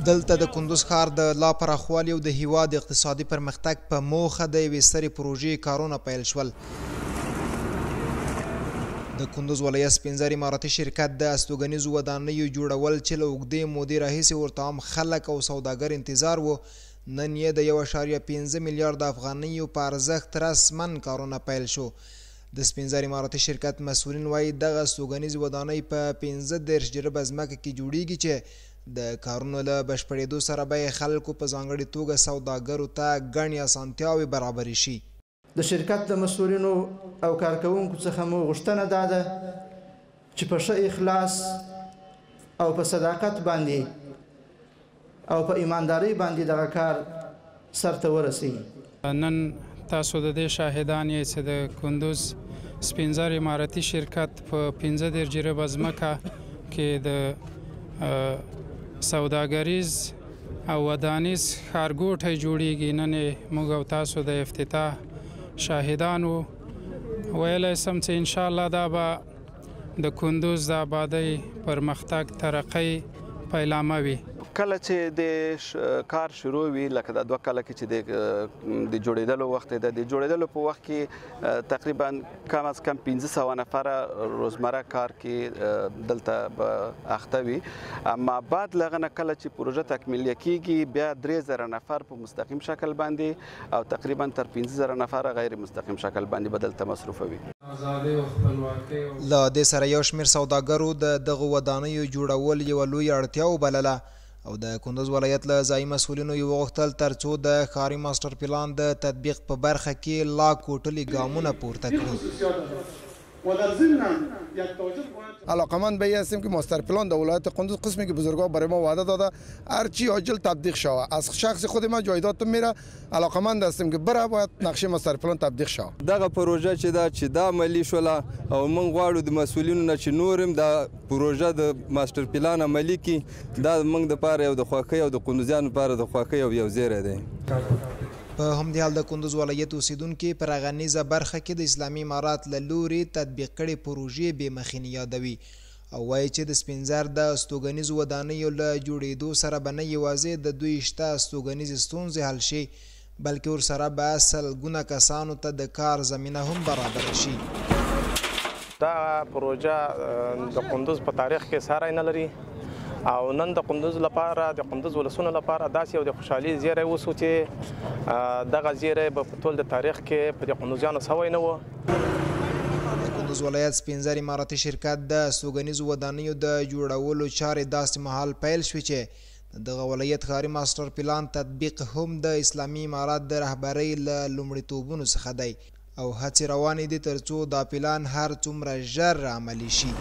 دلته د کندوز ښار د لا پراخوالي او د هیواد اقتصادي پرمختګ په موخه د یوې سترې پروژې کارونه پیل شول. د کندوز ولایت سپین زر اماراتي شرکت د استوګنیزو ودانیو جوړول چې له اوږدې مودې راهیسې ورته عام خلک او سوداګر انتظار و، نن یې د 1.5 میلیارد افغانیو په ارزښت رسماً کارونه پیل شو. د سپین زر اماراتي شرکت مسؤلین وایي دغه استوګنیزې ودانۍ په 15 جریبه ځمکه کې جوړیږي چې د کارونو له بشپړېدو سره به یې خلکو په ځانګړې توګه سوداګرو ته ګڼې اسانتیاوې برابرې شي. د شرکت د مسؤلینو او کارکوونکو څخه مو غوښتنه دا ده چې په ښه اخلاص او په صداقت باندې او په ایماندارۍ باندې دغه کار سرته ورسوي. نن تاسو د دې شاهدان یې چې د کندوز سپین زر اماراتي شرکت په 15 جریبه ځمکه کې د سوداګریز او ودانیز ښارګوټی جوړیږي. نن موږ او تاسو د افتتاح شاهدانو. ویلی سم چې انشاءالله دا به د کندوز د آبادۍ پرمختګ ترقۍ پیلامه وي. کله چې د کار شروع وي لکه د 2 کاله کې چې د جوړېدلو وخت د جوړېدلو په وخت کې تقریبا کم از کم 1500 نفره روزمره کار کې دلته اخته وي، اما بعد لغه نه کله چې پروژه تکمیل کیږي بیا 3000 نفر په مستقیم شکل باندې او تقریبا تر 15000 نفر غیر مستقیم شکل باندې بدلته مصروف وي. له دې سره یو شمېر سوداګرو د دغه ودانیو جوړول یوه لویه اړتیا وبلله او د کندوز ولایت له ځایي مسؤلینو یې وغوښتل تر څو د ښاري ماسټر پلان د تطبیق په برخه کې لا کوټلي ګامونه پورته کړي. علاقمند به هستیم که ماستر پلان در ولایت قندوز قسمی که بزرگا برای ما وعده داده هرچی عاجل تطبیق شود. از شخص خود ما جایداد میره، علاقمند هستیم که بره باید نقشه ماستر پلان تطبیق شود. دغه پروژه چې دا عملی شوله او موږ غواړو د مسؤلینو نه چې نورم دا پروژه د ماستر پلان عملی کی، دا موږ د پاره یو د خوښۍ او د قندوزیانو لپاره د خوښۍ او یو زیری دی. په همدې حال د کندوز ولایت اوسیدونکي پر غنیزه برخه کې د اسلامي امارات له لوري تطبیق کړې پروژې بې مخینې یادوي او وایي چې د سپین زر د استوګنیزو ودانیو له جوړېدو سره به نه یوازې د دوی شته استوګنیزې ستونزې حل شي بلکې ورسره به سلګونه کسانو ته د کار زمینه هم برابره شي. دا پروژه د کندوز په تاریخ کې ساری نه لري او نن د کندوز لپاره د کندوز ولسونو لپاره داسې یو د خوشحالي زیری وسو چې دغه زیری به په ټول د تاریخ کې په د کندوزیانو سوی نه و. د کندوز ولایت سپین زر اماراتي شرکت د استوګنیزو ودانیو د جوړولو چارې داسې مهال پیل شوې چې دغه ولایت ښاري ماسټر پلان تطبیق هم د اسلامي امارات د رهبرۍ له لومړیتوبونو څخه دی او هڅې روانې دي تر څو دا پلان هر څومره ژر عملي شي.